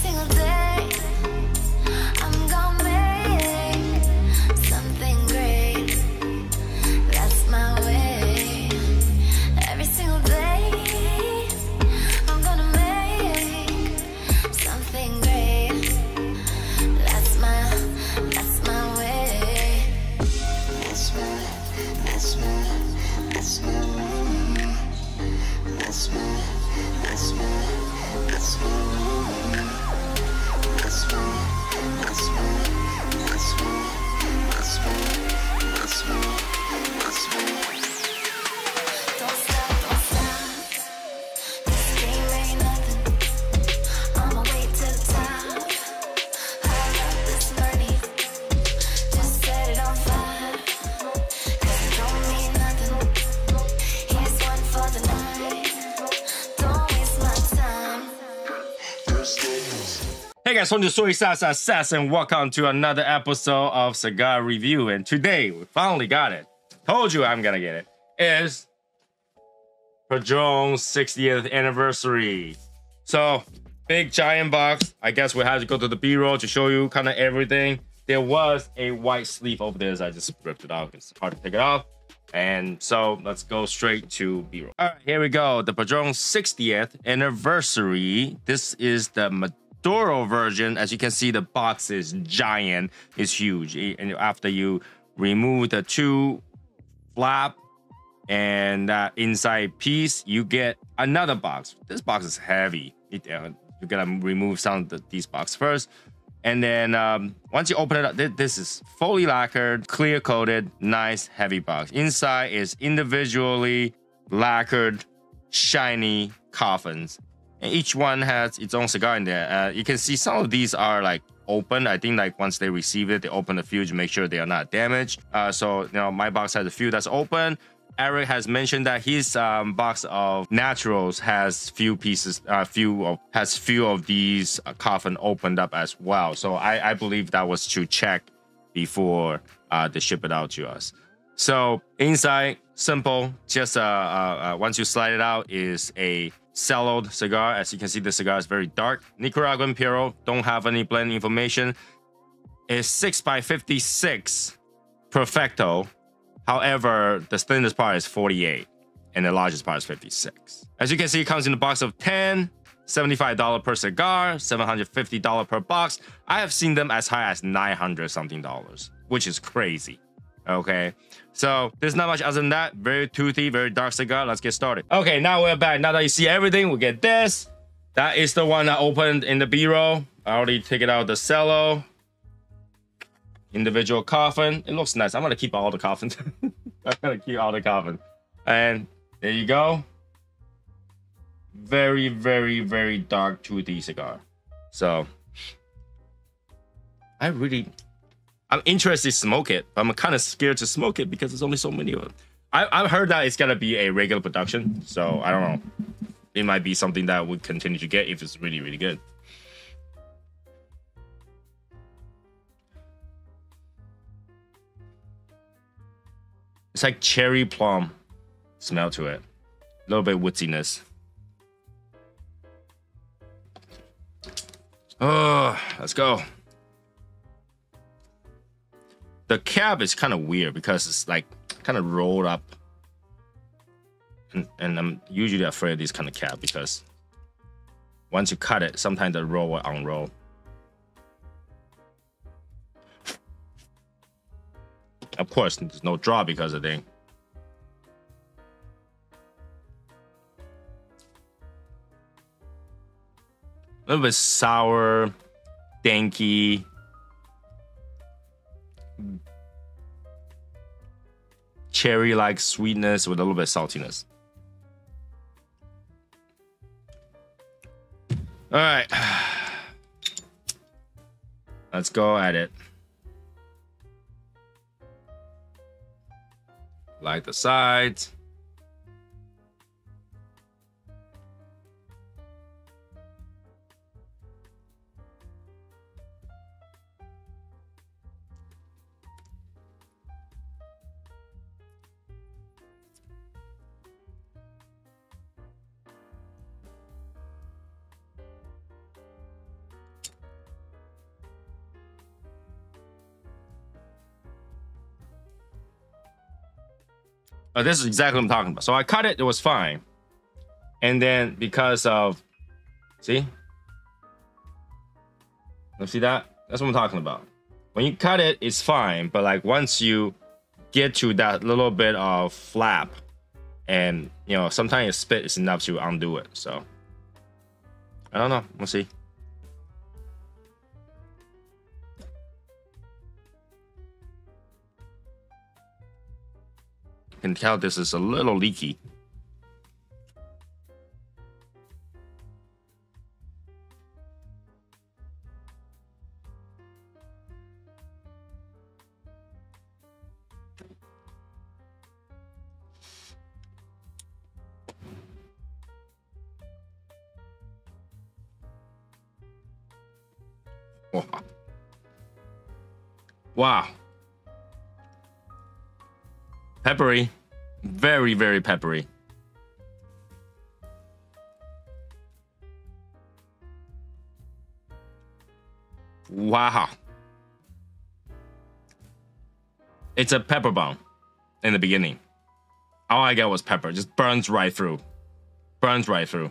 single day, I'm gonna make something great. That's my way. Every single day, I'm gonna make something great. That's my way. That's my way. That's my way. That's my way. That's my way. That's my way. That's my way. That's my way. That's my way. That's my way. That's my way. That's my way. Don't stop, don't stop. This game ain't nothing. I'ma wait to the top. I love this money. Just set it on fire. 'Cause it don't mean nothing. Here's one for the night. Don't waste my time. Hey guys, welcome to Soysauceassassin. Welcome to another episode of Cigar Review. And today, we finally got it. Told you I'm gonna get it. Is Padron's 60th anniversary. So, big giant box. I guess we have to go to the B-roll to show you kind of everything. There was a white sleeve over there, so I just ripped it out. It's hard to take it off. And so, let's go straight to B-roll. All right, here we go. The Padron 60th anniversary. This is the Maduro version. As you can see, the box is giant. It's huge. And after you remove the two flap and that inside piece, you get another box. This box is heavy. You gotta remove some of these boxes first. And then once you open it up, this is fully lacquered, clear coated, nice, heavy box. Inside is individually lacquered, shiny coffins. And each one has its own cigar in there. You can see some of these are like open. I think like once they receive it, they open the fuse to make sure they are not damaged. So, you know, my box has a few that's open. Eric has mentioned that his box of naturals has few pieces, has few of these coffin opened up as well. So I believe that was to check before they ship it out to us. So inside, simple. Just once you slide it out, is a celled cigar. As you can see, the cigar is very dark. Nicaraguan Puro. Don't have any blend information. It's 6x56 Perfecto. However, the thinnest part is 48 and the largest part is 56. As you can see, it comes in a box of 10, $75 per cigar, $750 per box. I have seen them as high as $900 something, which is crazy. Okay, so there's not much other than that. Very toothy, very dark cigar. Let's get started. Okay, now we're back. Now that you see everything, we get this. That is the one I opened in the B-roll. I already take it out of the cello. Individual coffin. It looks nice. I'm gonna keep all the coffins. I'm gonna keep all the coffins. And there you go. Very, very, very dark toothy cigar. So I'm interested to smoke it, but I'm kind of scared to smoke it because there's only so many of them. I've heard that it's gonna be a regular production, so I don't know. It might be something that we continue to get if it's really, really good. It's like cherry plum smell to it. A little bit woodsiness. Oh, let's go. The cap is kind of weird because it's like kind of rolled up. And I'm usually afraid of this kind of cap because once you cut it, sometimes the roll will unroll. Of course, there's no draw because of the thing. A little bit sour, danky. Cherry-like sweetness with a little bit of saltiness. All right. Let's go at it. Light the sides. This is exactly what I'm talking about. So I cut it, it was fine. And then because of, see? You see that? That's what I'm talking about. When you cut it, it's fine. But like once you get to that little bit of flap, and you know, sometimes a spit is enough to undo it. So I don't know. We'll see. You can tell this is a little leaky. Wow. Peppery. Very, very peppery. Wow. It's a pepper bomb in the beginning. All I got was pepper. Just burns right through. Burns right through.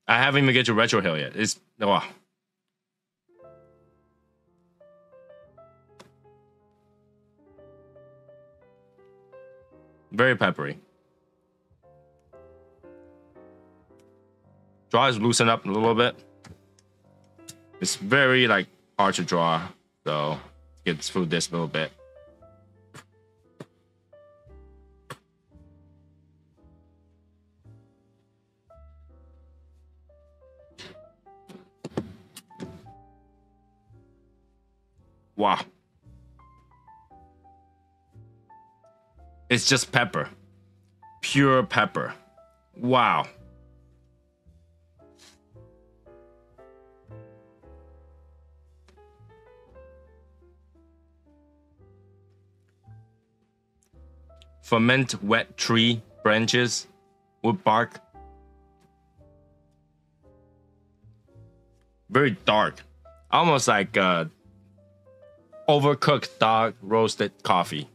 I haven't even get to retro hill yet. It's wow. Very peppery. Draw is loosened up a little bit. It's very like hard to draw, so get through this a little bit. Wow. It's just pepper. Pure pepper. Wow. Ferment wet tree branches, wood bark. Very dark. Almost like overcooked dark roasted coffee.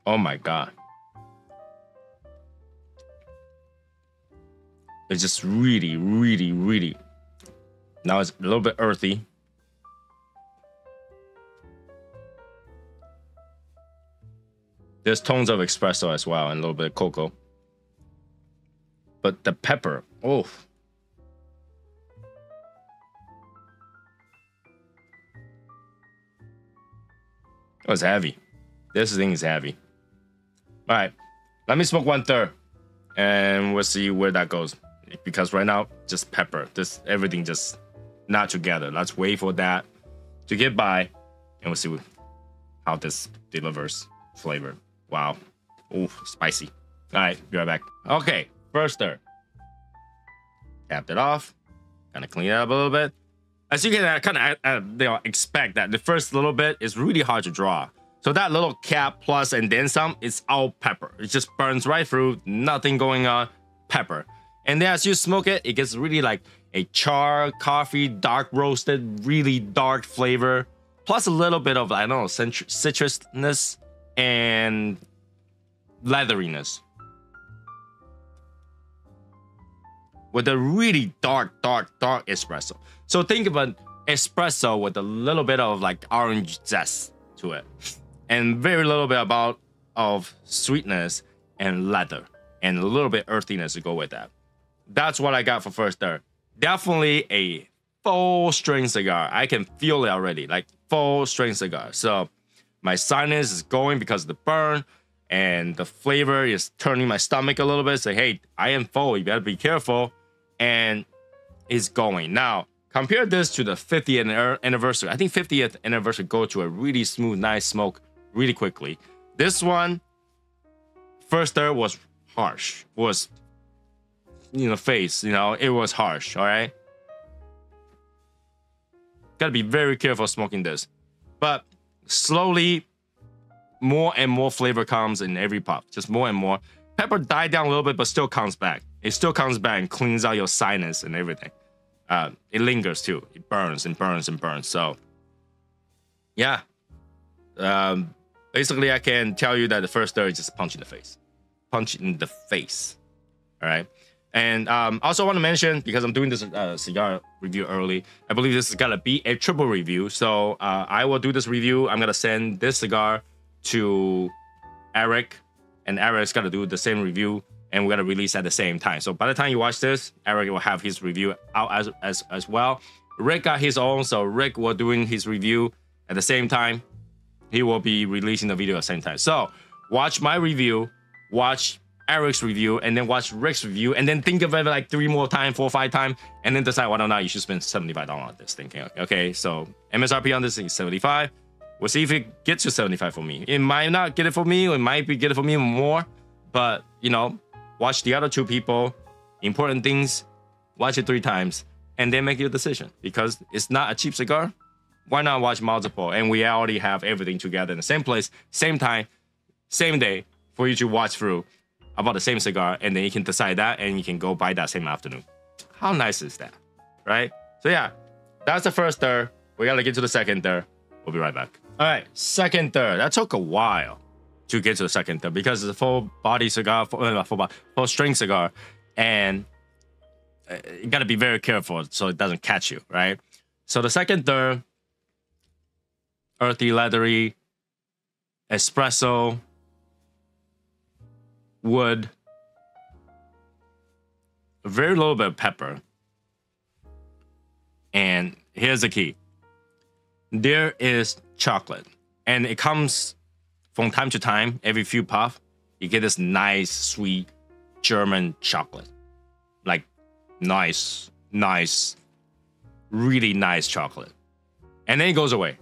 Oh my god. It's just really, really, really. Now it's a little bit earthy. There's tones of espresso as well and a little bit of cocoa. But the pepper, oh. Oh, it's heavy. This thing is heavy. All right, let me smoke 1/3 and we'll see where that goes. Because right now, just pepper. This everything just not together. Let's wait for that to get by and we'll see how this delivers flavor. Wow. Oh, spicy. All right, be right back. Okay, first stir. Capped it off. Kind of clean it up a little bit. As you can kind of expect that the first little bit is really hard to draw. So that little cap plus and then some, it's all pepper. It just burns right through, nothing going on, pepper. And then as you smoke it, it gets really like a char, coffee, dark roasted, really dark flavor. Plus a little bit of, I don't know, citrusness and leatheriness. With a really dark espresso. So think of an espresso with a little bit of like orange zest to it. And very little bit of sweetness and leather. And a little bit earthiness to go with that. That's what I got for first stir. Definitely a full strength cigar. I can feel it already, like full strength cigar. So my sinus is going because of the burn. And the flavor is turning my stomach a little bit. Say, hey, I am full. You gotta be careful. And it's going. Now, compare this to the 50th anniversary. I think 50th anniversary go to a really smooth, nice smoke really quickly. This one, first stir was harsh. Was, you know, it was harsh, all right? Gotta be very careful smoking this. But slowly, more and more flavor comes in every puff. Just more and more. Pepper died down a little bit, but still comes back. It still comes back and cleans out your sinus and everything. it lingers too. It burns and burns and burns. So yeah, basically I can tell you that the first stir is just punch in the face. Punch in the face. All right. And also want to mention, because I'm doing this cigar review early, I believe this is gonna be a triple review. So I will do this review. I'm gonna send this cigar to Eric, and Eric's gonna do the same review, and we're gonna release at the same time. So by the time you watch this, Eric will have his review out as well. Rick got his own, so Rick will doing his review at the same time. He will be releasing the video at the same time. So watch my review, watch Eric's review, and then watch Rick's review, and then think of it like 3 more times, 4 or 5 times, and then decide whether or not you should spend $75 on this thinking. Okay, so MSRP on this thing is $75. We'll see if it gets to $75 for me. It might not get it for me, or it might get it for me more, but you know, watch the other 2 people, important things, watch it 3 times, and then make your decision. Because it's not a cheap cigar, why not watch multiple? And we already have everything together in the same place, same time, same day, for you to watch through about the same cigar, and then you can decide that, and you can go buy that same afternoon. How nice is that, right? So yeah, that's the first stir. We gotta get to the second stir. We'll be right back. All right, second stir. That took a while to get to the second stir because it's a full body cigar, full strength cigar, and you gotta be very careful so it doesn't catch you, right? So the second stir, earthy, leathery, espresso, wood, a very little bit of pepper. And here's the key. There is chocolate. And it comes from time to time, every few puffs, you get this nice, sweet German chocolate. Like nice, really nice chocolate. And then it goes away.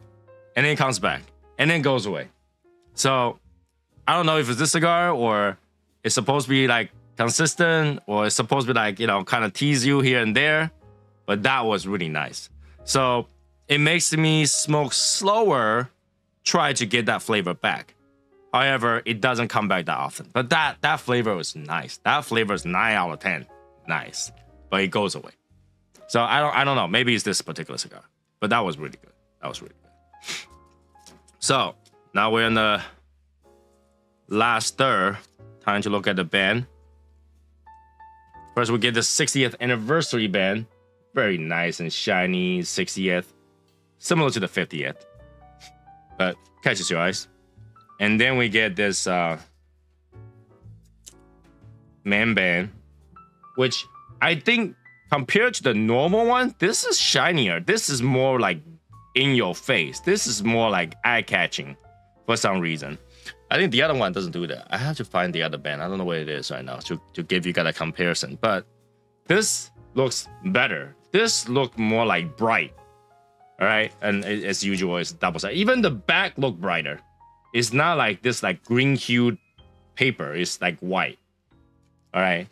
And then it comes back. And then it goes away. So I don't know if it's this cigar or it's supposed to be like consistent, or it's supposed to be like, you know, kind of tease you here and there, but that was really nice. So it makes me smoke slower, try to get that flavor back. However, it doesn't come back that often. But that flavor was nice. That flavor is 9 out of 10, nice. But it goes away. So I don't know. Maybe it's this particular cigar, but that was really good. That was really good. So now we're in the last stir. Time to look at the band. First, we get the 60th anniversary band. Very nice and shiny 60th. Similar to the 50th. But catches your eyes. And then we get this man band. Which I think compared to the normal one, this is shinier. This is more like in your face. This is more like eye-catching for some reason. I think the other one doesn't do that. I have to find the other band. I don't know where it is right now to give you guys a comparison. But this looks better. This looks more like bright. All right, and as usual, it's double side. Even the back look brighter. It's not like this like green hued paper. It's like white. All right,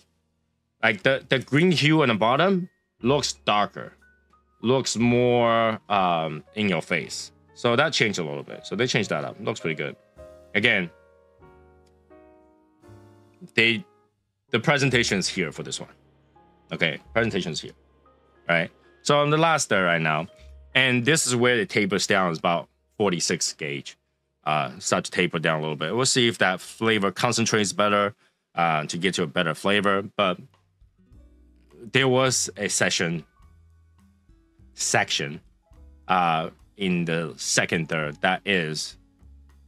like the green hue on the bottom looks darker, looks more in your face. So that changed a little bit. So they changed that up. Looks pretty good. Again, the presentation is here for this one. Okay, presentation is here. All right. So on the last stir right now, and this is where it tapers down. It's about 46 gauge. Start to taper down a little bit. We'll see if that flavor concentrates better to get to a better flavor. But there was a section in the second stir that is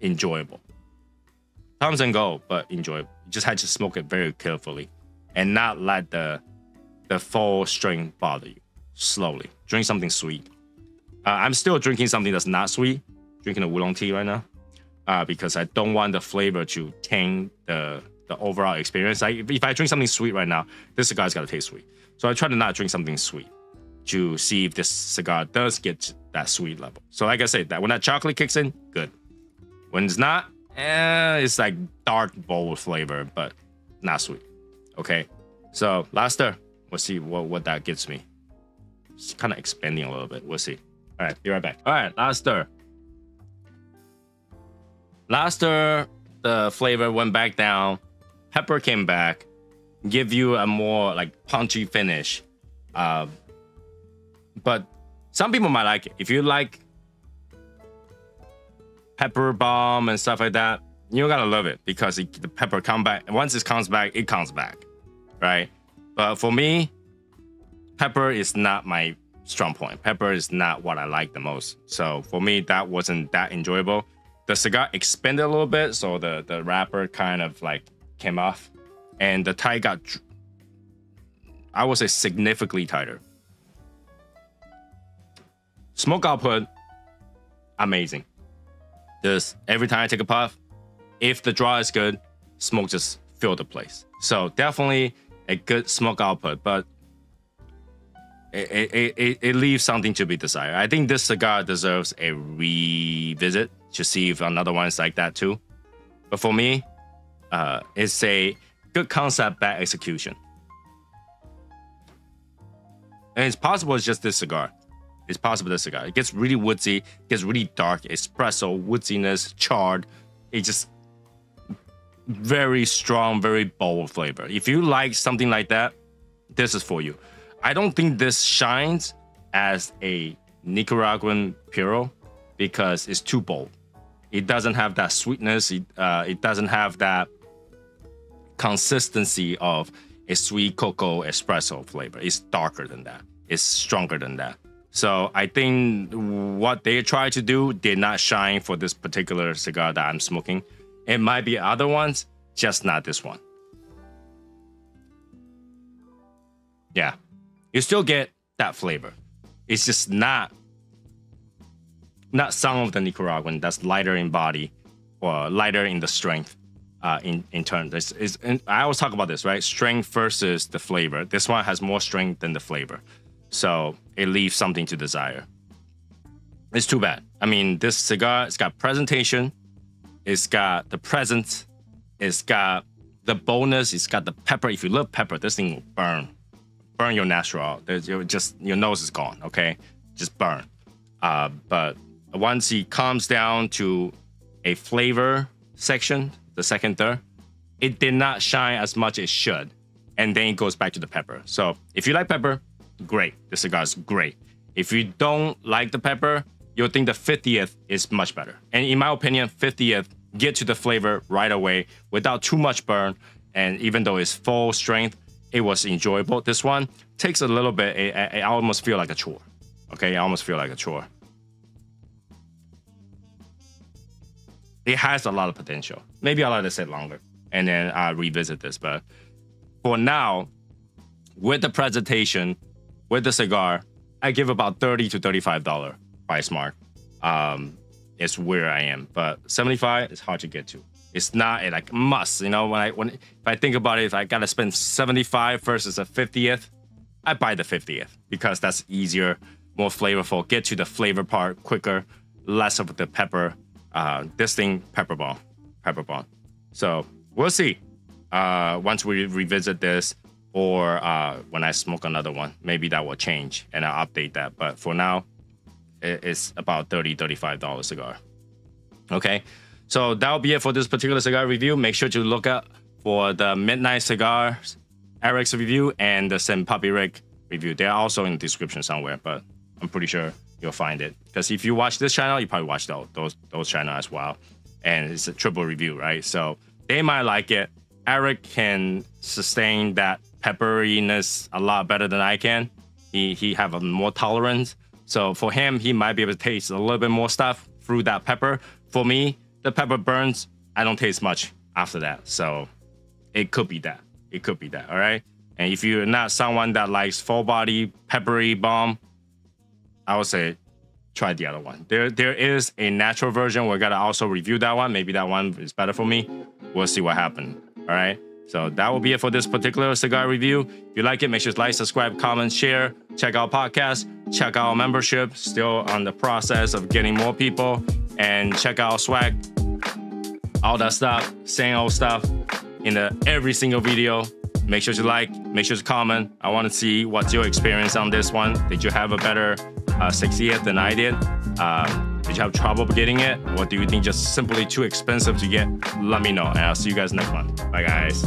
enjoyable. Comes and go, but enjoyable. You just had to smoke it very carefully and not let the full string bother you. Slowly. Drink something sweet. I'm still drinking something that's not sweet. Drinking a oolong tea right now. Because I don't want the flavor to taint the overall experience. If I drink something sweet right now, this cigar's gotta taste sweet. So I try to not drink something sweet to see if this cigar does get that sweet level. So like I said, that when that chocolate kicks in, good. When it's not, it's like dark bold flavor, but not sweet. Okay, so last stir. We'll see what that gets me. It's kind of expanding a little bit. We'll see. All right, be right back. All right, last stir. Last stir, the flavor went back down. Pepper came back. Give you a more like punchy finish. But some people might like it. If you like pepper bomb and stuff like that, you gotta love it because the pepper come back. And once it comes back, right? But for me, pepper is not my strong point. Pepper is not what I like the most. So for me, that wasn't that enjoyable. The cigar expanded a little bit, so the wrapper kind of like came off, and the tie got, I would say, significantly tighter. Smoke output, amazing. Just every time I take a puff, if the draw is good, smoke just fill the place. So definitely a good smoke output, but it leaves something to be desired. I think this cigar deserves a revisit to see if another one is like that too. But for me, it's a good concept, bad execution. And it's possible it's just this cigar. It's possible this cigar. It gets really woodsy, gets really dark, espresso, woodsiness, charred. It's just very strong, very bold flavor. If you like something like that, this is for you. I don't think this shines as a Nicaraguan Puro because it's too bold. It doesn't have that sweetness. It doesn't have that consistency of a sweet cocoa espresso flavor. It's darker than that. It's stronger than that. So I think what they tried to do did not shine for this particular cigar that I'm smoking. It might be other ones, just not this one. Yeah, you still get that flavor. It's just not some of the Nicaraguan that's lighter in body or lighter in the strength. In turn, and I always talk about this, right? Strength versus the flavor. This one has more strength than the flavor, so it leaves something to desire. It's too bad. I mean, this cigar, it's got presentation, it's got the presence, it's got the boldness, it's got the pepper. If you love pepper, this thing will burn your nostril. Your nose is gone. Okay, just burn. But once it comes down to a flavor section, the second, third, it did not shine as much as it should. And then it goes back to the pepper. So if you like pepper, great. The cigar is great. If you don't like the pepper, you'll think the 50th is much better. And in my opinion, 50th, get to the flavor right away without too much burn. And even though it's full strength, it was enjoyable. This one takes a little bit. I almost feel like a chore. Okay, I almost feel like a chore. It has a lot of potential. Maybe I'll let it sit longer and then I'll revisit this. But for now, with the presentation, with the cigar, I give about $30 to $35 price mark. It's where I am. But 75 is hard to get to. It's not a like must. You know, if I think about it, if I gotta spend 75 versus a 50th, I buy the 50th because that's easier, more flavorful. Get to the flavor part quicker, less of the pepper. This thing, pepper bomb. So we'll see once we revisit this or when I smoke another one, maybe that will change and I'll update that. But for now, it's about $30, $35 cigar. Okay, so that'll be it for this particular cigar review. Make sure to look out for the Midnight Cigars Eric's review and the St. Puppy Rick review. They're also in the description somewhere, but I'm pretty sure you'll find it. Because if you watch this channel, you probably watch those channels as well. And it's a triple review, right? So they might like it. Eric can sustain that pepperiness a lot better than I can. He have a more tolerance. So for him, he might be able to taste a little bit more stuff through that pepper. For me, the pepper burns. I don't taste much after that. So it could be that. It could be that, all right? And if you're not someone that likes full body peppery bomb, I would say try the other one. There is a natural version. We're gonna also review that one. Maybe that one is better for me. We'll see what happens. All right. So that will be it for this particular cigar review. If you like it, make sure to like, subscribe, comment, share. Check out podcast. Check out our membership. Still on the process of getting more people. And check out swag. All that stuff. Same old stuff in every single video. Make sure to like. Make sure to comment. I want to see what's your experience on this one. Did you have a better 60th than I did? Did you have trouble getting it? Or do you think just simply too expensive to get? Let me know, and I'll see you guys next month. Bye, guys.